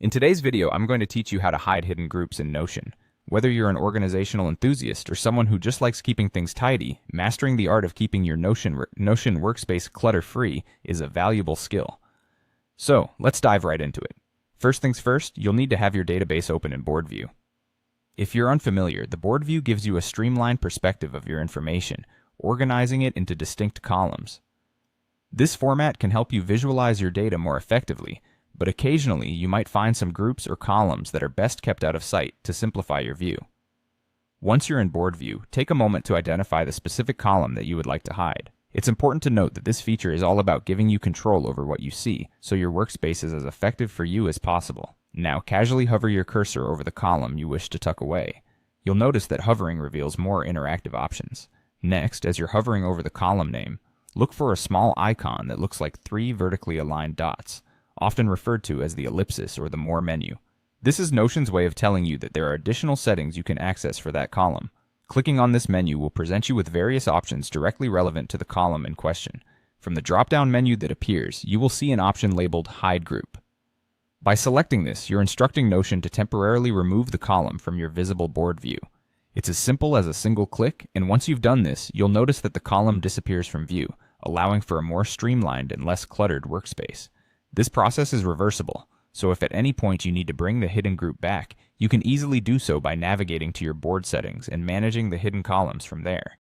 In today's video, I'm going to teach you how to hide hidden groups in Notion. Whether you're an organizational enthusiast or someone who just likes keeping things tidy, mastering the art of keeping your Notion workspace clutter-free is a valuable skill. So, let's dive right into it. First things first, you'll need to have your database open in Board View. If you're unfamiliar, the Board View gives you a streamlined perspective of your information, organizing it into distinct columns. This format can help you visualize your data more effectively, but occasionally you might find some groups or columns that are best kept out of sight to simplify your view. Once you're in Board View, take a moment to identify the specific column that you would like to hide. It's important to note that this feature is all about giving you control over what you see, so your workspace is as effective for you as possible. Now casually hover your cursor over the column you wish to tuck away. You'll notice that hovering reveals more interactive options. Next, as you're hovering over the column name, look for a small icon that looks like 3 vertically aligned dots, often referred to as the ellipsis or the More menu. This is Notion's way of telling you that there are additional settings you can access for that column. Clicking on this menu will present you with various options directly relevant to the column in question. From the drop-down menu that appears, you will see an option labeled Hide Group. By selecting this, you're instructing Notion to temporarily remove the column from your visible board view. It's as simple as a single click, and once you've done this, you'll notice that the column disappears from view, allowing for a more streamlined and less cluttered workspace. This process is reversible, so if at any point you need to bring the hidden group back, you can easily do so by navigating to your board settings and managing the hidden columns from there.